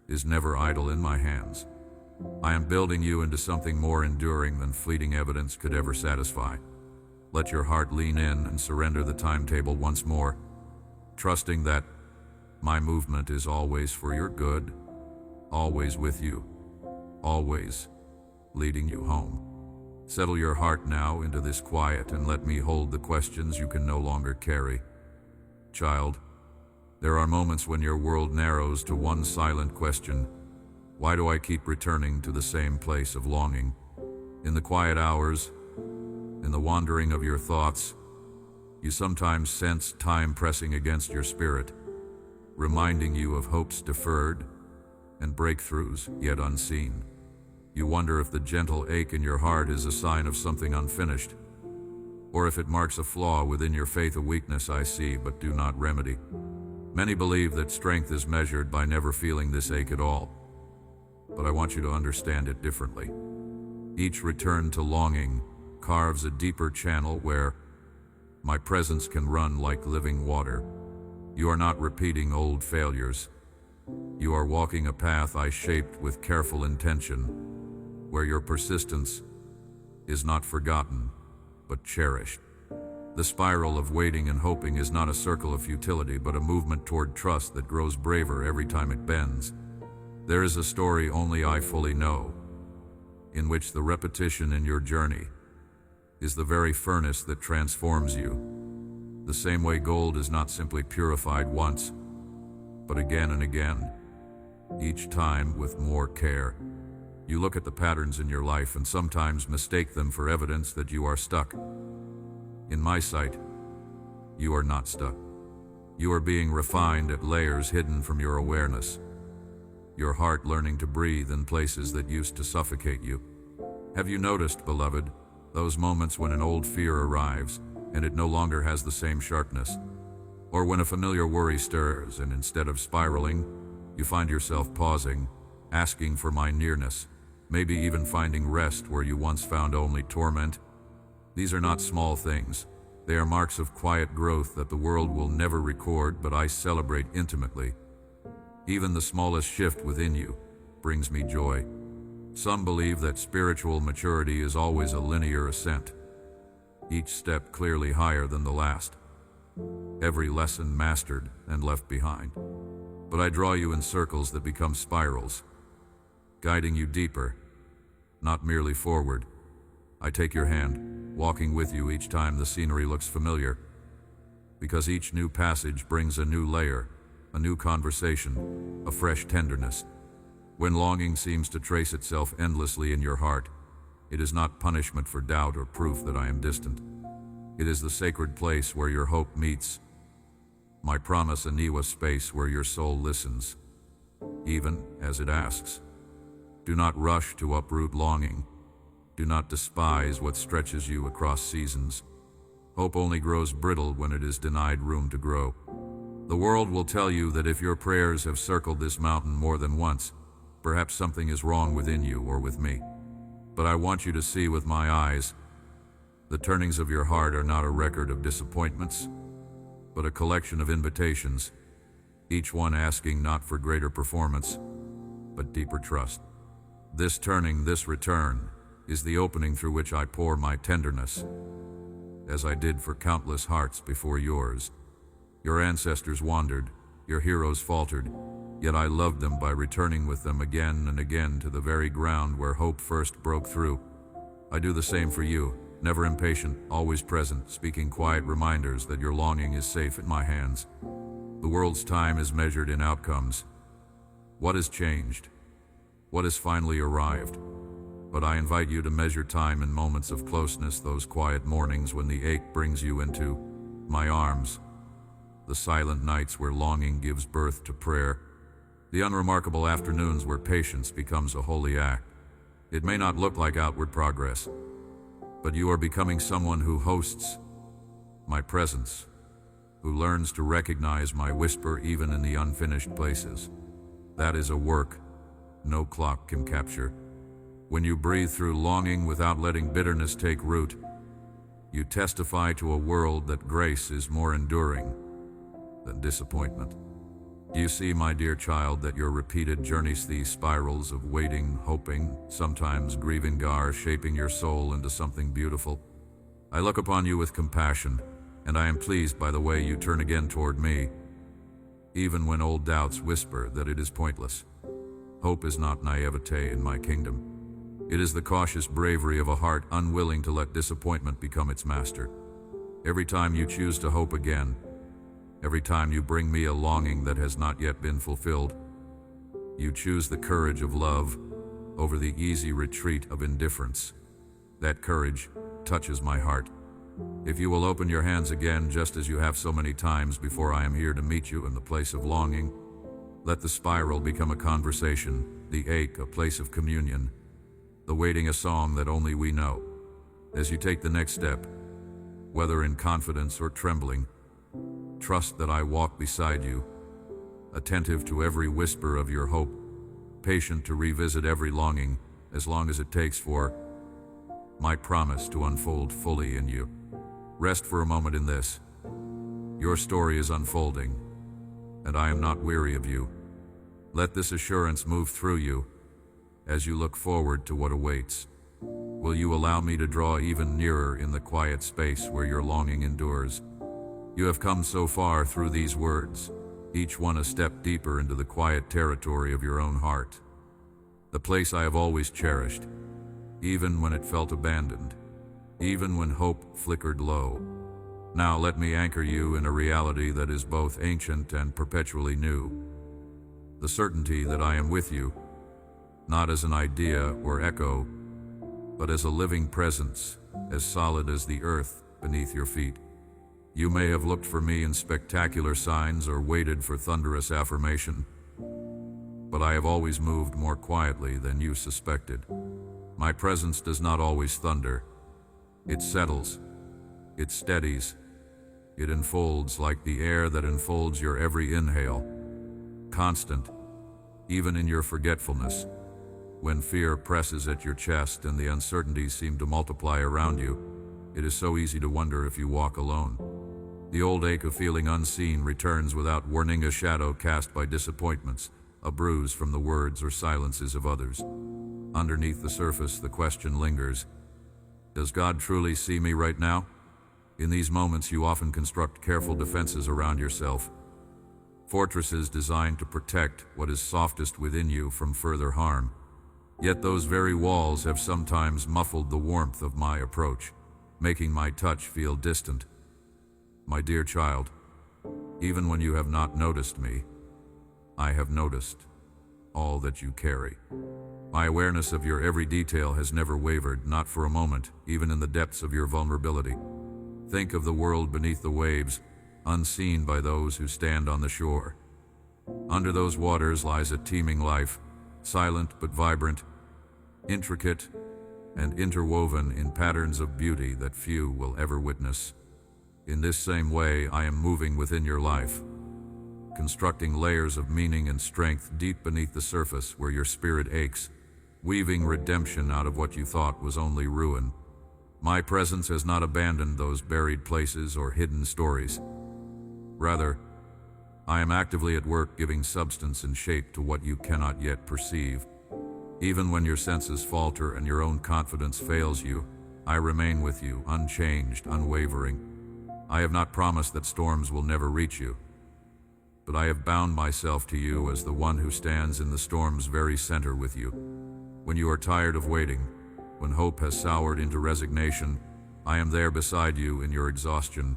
is never idle in my hands. I am building you into something more enduring than fleeting evidence could ever satisfy. Let your heart lean in and surrender the timetable once more, trusting that my movement is always for your good, always with you, always leading you home. Settle your heart now into this quiet and let me hold the questions you can no longer carry. Child, There are moments when your world narrows to one silent question: why do I keep returning to the same place of longing? In the quiet hours, in the wandering of your thoughts, you sometimes sense time pressing against your spirit, reminding you of hopes deferred and breakthroughs yet unseen. You wonder if the gentle ache in your heart is a sign of something unfinished, or if it marks a flaw within your faith, a weakness I see but do not remedy. Many believe that strength is measured by never feeling this ache at all, but I want you to understand it differently. Each return to longing carves a deeper channel where my presence can run like living water. You are not repeating old failures. You are walking a path I shaped with careful intention, where your persistence is not forgotten, but cherished. The spiral of waiting and hoping is not a circle of futility, but a movement toward trust that grows braver every time it bends. There is a story only I fully know, in which the repetition in your journey is the very furnace that transforms you. The same way gold is not simply purified once, but again and again, each time with more care. You look at the patterns in your life and sometimes mistake them for evidence that you are stuck. In my sight, you are not stuck. You are being refined at layers hidden from your awareness. Your heart learning to breathe in places that used to suffocate you. Have you noticed, beloved, those moments when an old fear arrives and it no longer has the same sharpness? Or when a familiar worry stirs and instead of spiraling, you find yourself pausing, asking for my nearness, maybe even finding rest where you once found only torment? These are not small things. They are marks of quiet growth that the world will never record, but I celebrate intimately. Even the smallest shift within you brings me joy. Some believe that spiritual maturity is always a linear ascent, each step clearly higher than the last, every lesson mastered and left behind. But I draw you in circles that become spirals, guiding you deeper, not merely forward. I take your hand, walking with you each time the scenery looks familiar, because each new passage brings a new layer, a new conversation, a fresh tenderness. When longing seems to trace itself endlessly in your heart, it is not punishment for doubt or proof that I am distant. It is the sacred place where your hope meets my promise, a Niwa space where your soul listens, even as it asks. Do not rush to uproot longing. Do not despise what stretches you across seasons. Hope only grows brittle when it is denied room to grow. The world will tell you that if your prayers have circled this mountain more than once, perhaps something is wrong within you or with me. But I want you to see with my eyes, the turnings of your heart are not a record of disappointments, but a collection of invitations, each one asking not for greater performance, but deeper trust. This turning, this return, is the opening through which I pour my tenderness, as I did for countless hearts before yours. Your ancestors wandered, your heroes faltered, yet I loved them by returning with them again and again to the very ground where hope first broke through. I do the same for you, never impatient, always present, speaking quiet reminders that your longing is safe in my hands. The world's time is measured in outcomes. What has changed? What has finally arrived? But I invite you to measure time in moments of closeness, those quiet mornings when the ache brings you into my arms, the silent nights where longing gives birth to prayer, the unremarkable afternoons where patience becomes a holy act. It may not look like outward progress, but you are becoming someone who hosts my presence, who learns to recognize my whisper even in the unfinished places. That is a work no clock can capture. When you breathe through longing without letting bitterness take root, you testify to a world that grace is more enduring than disappointment. Do you see, my dear child, that your repeated journeys, these spirals of waiting, hoping, sometimes grieving, are shaping your soul into something beautiful? I look upon you with compassion, and I am pleased by the way you turn again toward me, even when old doubts whisper that it is pointless. Hope is not naivete in my kingdom. It is the cautious bravery of a heart unwilling to let disappointment become its master. Every time you choose to hope again, Every time you bring me a longing that has not yet been fulfilled, you choose the courage of love over the easy retreat of indifference. That courage touches my heart. If you will open your hands again, just as you have so many times before, I am here to meet you in the place of longing. Let the spiral become a conversation, the ache a place of communion, the waiting a song that only we know. As you take the next step, whether in confidence or trembling, trust that I walk beside you, attentive to every whisper of your hope, patient to revisit every longing, as long as it takes for my promise to unfold fully in you. Rest for a moment in this. Your story is unfolding, and I am not weary of you. Let this assurance move through you as you look forward to what awaits. Will you allow me to draw even nearer in the quiet space where your longing endures? You have come so far through these words, each one a step deeper into the quiet territory of your own heart. The place I have always cherished, even when it felt abandoned, even when hope flickered low. Now let me anchor you in a reality that is both ancient and perpetually new. The certainty that I am with you, not as an idea or echo, but as a living presence, as solid as the earth beneath your feet. You may have looked for me in spectacular signs or waited for thunderous affirmation, but I have always moved more quietly than you suspected. My presence does not always thunder. It settles, it steadies, it enfolds like the air that enfolds your every inhale, constant, even in your forgetfulness. When fear presses at your chest and the uncertainties seem to multiply around you, it is so easy to wonder if you walk alone. The old ache of feeling unseen returns without warning, a shadow cast by disappointments, a bruise from the words or silences of others. Underneath the surface, the question lingers, does God truly see me right now? In these moments, you often construct careful defenses around yourself, fortresses designed to protect what is softest within you from further harm. Yet those very walls have sometimes muffled the warmth of my approach, making my touch feel distant. My dear child, even when you have not noticed me, I have noticed all that you carry. My awareness of your every detail has never wavered, not for a moment, even in the depths of your vulnerability. Think of the world beneath the waves, unseen by those who stand on the shore. Under those waters lies a teeming life, silent but vibrant, intricate and interwoven in patterns of beauty that few will ever witness. In this same way, I am moving within your life, constructing layers of meaning and strength deep beneath the surface where your spirit aches, weaving redemption out of what you thought was only ruin. My presence has not abandoned those buried places or hidden stories. Rather, I am actively at work giving substance and shape to what you cannot yet perceive. Even when your senses falter and your own confidence fails you, I remain with you, unchanged, unwavering. I have not promised that storms will never reach you, but I have bound myself to you as the one who stands in the storm's very center with you. When you are tired of waiting, when hope has soured into resignation, I am there beside you in your exhaustion.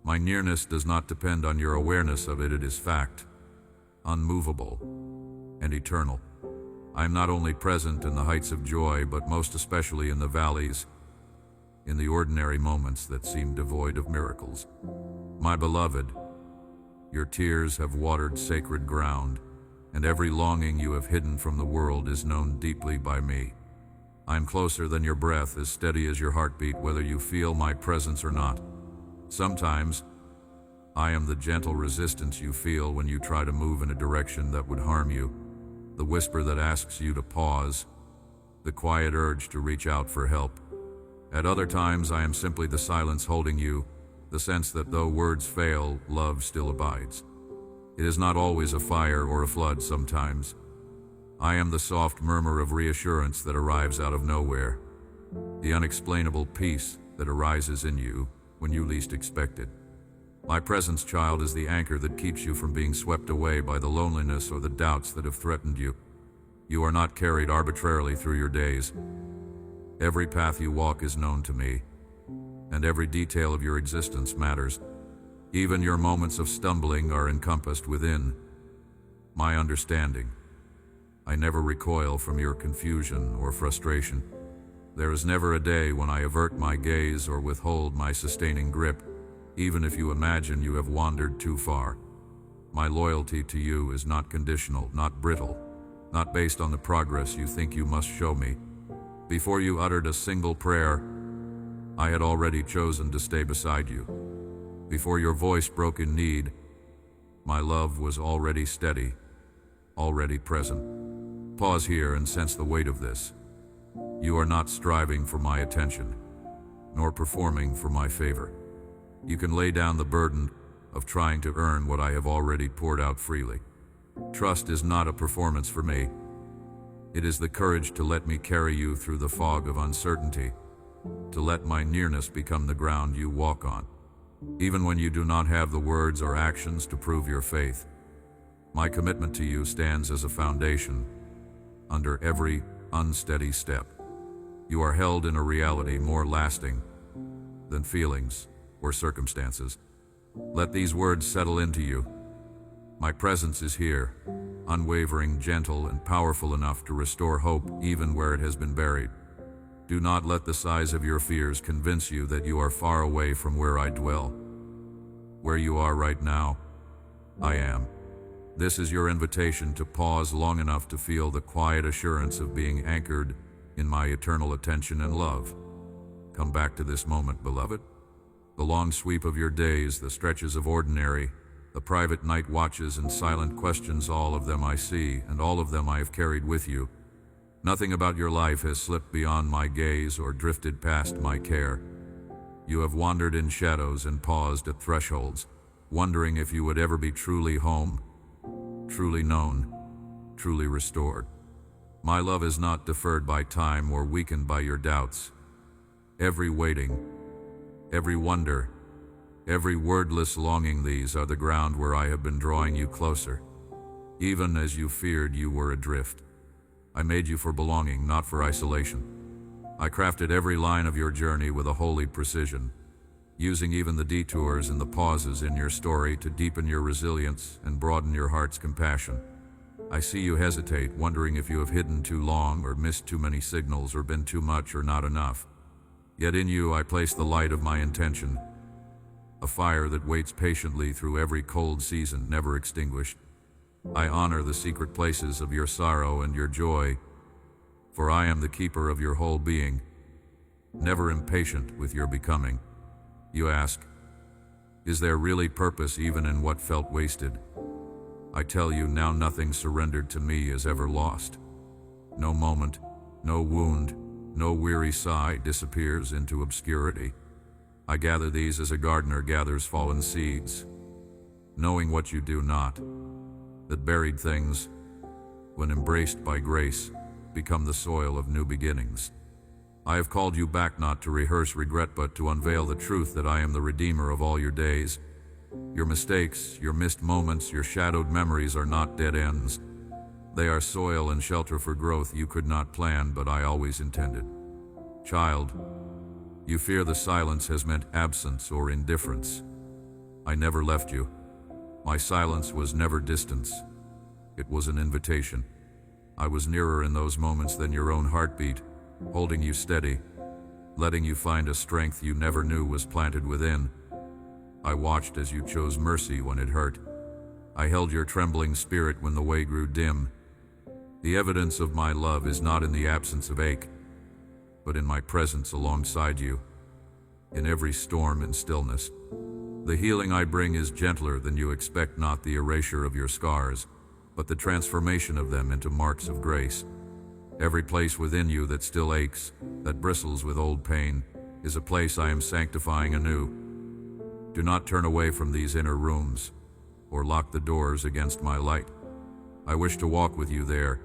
My nearness does not depend on your awareness of it, it is fact, unmovable and eternal. I am not only present in the heights of joy, but most especially in the valleys, in the ordinary moments that seem devoid of miracles. My beloved, your tears have watered sacred ground, and every longing you have hidden from the world is known deeply by me. I am closer than your breath, as steady as your heartbeat, whether you feel my presence or not. Sometimes, I am the gentle resistance you feel when you try to move in a direction that would harm you, the whisper that asks you to pause, the quiet urge to reach out for help. At other times, I am simply the silence holding you, the sense that though words fail, love still abides. It is not always a fire or a flood. Sometimes I am the soft murmur of reassurance that arrives out of nowhere, the unexplainable peace that arises in you when you least expect it. My presence, child, is the anchor that keeps you from being swept away by the loneliness or the doubts that have threatened you. You are not carried arbitrarily through your days. Every path you walk is known to me, and every detail of your existence matters. Even your moments of stumbling are encompassed within my understanding. I never recoil from your confusion or frustration. There is never a day when I avert my gaze or withhold my sustaining grip, even if you imagine you have wandered too far. My loyalty to you is not conditional, not brittle, not based on the progress you think you must show me. Before you uttered a single prayer, I had already chosen to stay beside you. Before your voice broke in need, my love was already steady, already present. Pause here and sense the weight of this. You are not striving for my attention, nor performing for my favor. You can lay down the burden of trying to earn what I have already poured out freely. Trust is not a performance for me. It is the courage to let me carry you through the fog of uncertainty, to let my nearness become the ground you walk on. Even when you do not have the words or actions to prove your faith, my commitment to you stands as a foundation under every unsteady step. You are held in a reality more lasting than feelings or circumstances. Let these words settle into you. My presence is here, unwavering, gentle, and powerful enough to restore hope even where it has been buried. Do not let the size of your fears convince you that you are far away from where I dwell. Where you are right now, I am. This is your invitation to pause long enough to feel the quiet assurance of being anchored in my eternal attention and love. Come back to this moment, beloved. The long sweep of your days, the stretches of ordinary, the private night watches and silent questions, all of them I see, and all of them I have carried with you. Nothing about your life has slipped beyond my gaze or drifted past my care. You have wandered in shadows and paused at thresholds, wondering if you would ever be truly home, truly known, truly restored. My love is not deferred by time or weakened by your doubts. Every waiting, every wonder, every wordless longing, these are the ground where I have been drawing you closer. Even as you feared you were adrift, I made you for belonging, not for isolation. I crafted every line of your journey with a holy precision, using even the detours and the pauses in your story to deepen your resilience and broaden your heart's compassion. I see you hesitate, wondering if you have hidden too long or missed too many signals or been too much or not enough. Yet in you I place the light of my intention, a fire that waits patiently through every cold season, never extinguished. I honor the secret places of your sorrow and your joy, for I am the keeper of your whole being, never impatient with your becoming. You ask, is there really purpose even in what felt wasted? I tell you now, nothing surrendered to me is ever lost. No moment, no wound, no weary sigh disappears into obscurity. I gather these as a gardener gathers fallen seeds, knowing what you do not, that buried things, when embraced by grace, become the soil of new beginnings. I have called you back not to rehearse regret but to unveil the truth that I am the redeemer of all your days. Your mistakes, your missed moments, your shadowed memories are not dead ends. They are soil and shelter for growth you could not plan, but I always intended. Child, you fear the silence has meant absence or indifference. I never left you. My silence was never distance. It was an invitation. I was nearer in those moments than your own heartbeat, holding you steady, letting you find a strength you never knew was planted within. I watched as you chose mercy when it hurt. I held your trembling spirit when the way grew dim. The evidence of my love is not in the absence of ache, but in my presence alongside you, in every storm and stillness. The healing I bring is gentler than you expect, not the erasure of your scars, but the transformation of them into marks of grace. Every place within you that still aches, that bristles with old pain, is a place I am sanctifying anew. Do not turn away from these inner rooms, or lock the doors against my light. I wish to walk with you there,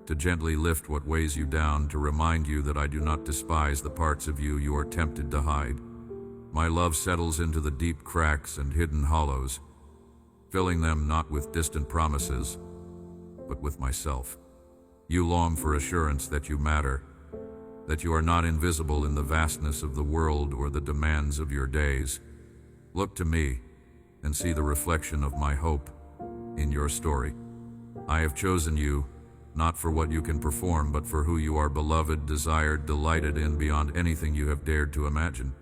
to gently lift what weighs you down, to remind you that I do not despise the parts of you you are tempted to hide. My love settles into the deep cracks and hidden hollows, filling them not with distant promises, but with myself. You long for assurance that you matter, that you are not invisible in the vastness of the world or the demands of your days. Look to me, and see the reflection of my hope in your story. I have chosen you, not for what you can perform, but for who you are, beloved, desired, delighted in beyond anything you have dared to imagine.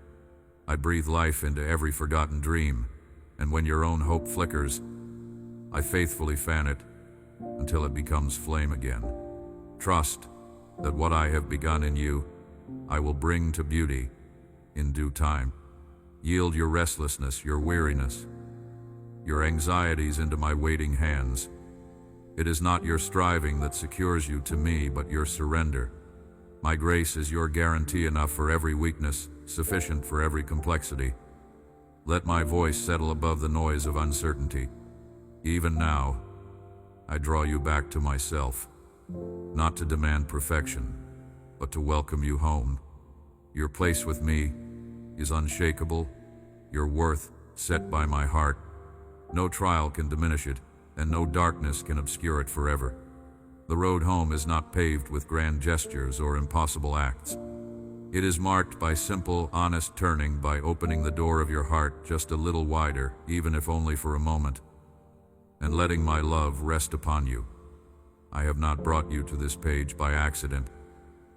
I breathe life into every forgotten dream, and when your own hope flickers, I faithfully fan it until it becomes flame again. Trust that what I have begun in you, I will bring to beauty in due time. Yield your restlessness, your weariness, your anxieties into my waiting hands. It is not your striving that secures you to me, but your surrender. My grace is your guarantee, enough for every weakness, sufficient for every complexity. Let my voice settle above the noise of uncertainty. Even now, I draw you back to myself, not to demand perfection, but to welcome you home. Your place with me is unshakable, your worth set by my heart. No trial can diminish it, and no darkness can obscure it forever. The road home is not paved with grand gestures or impossible acts. It is marked by simple, honest turning, by opening the door of your heart just a little wider, even if only for a moment, and letting my love rest upon you. I have not brought you to this page by accident.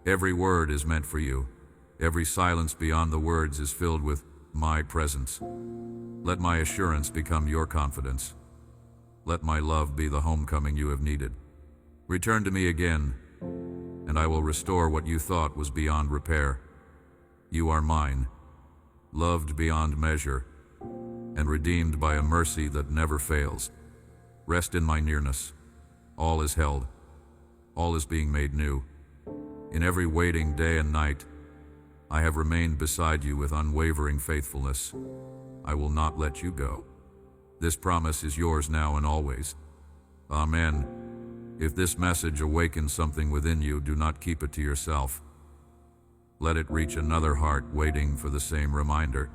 Every word is meant for you. Every silence beyond the words is filled with my presence. Let my assurance become your confidence. Let my love be the homecoming you have needed. Return to me again, and I will restore what you thought was beyond repair. You are mine, loved beyond measure, and redeemed by a mercy that never fails. Rest in my nearness. All is held. All is being made new. In every waiting day and night, I have remained beside you with unwavering faithfulness. I will not let you go. This promise is yours now and always. Amen. If this message awakens something within you, do not keep it to yourself. Let it reach another heart waiting for the same reminder.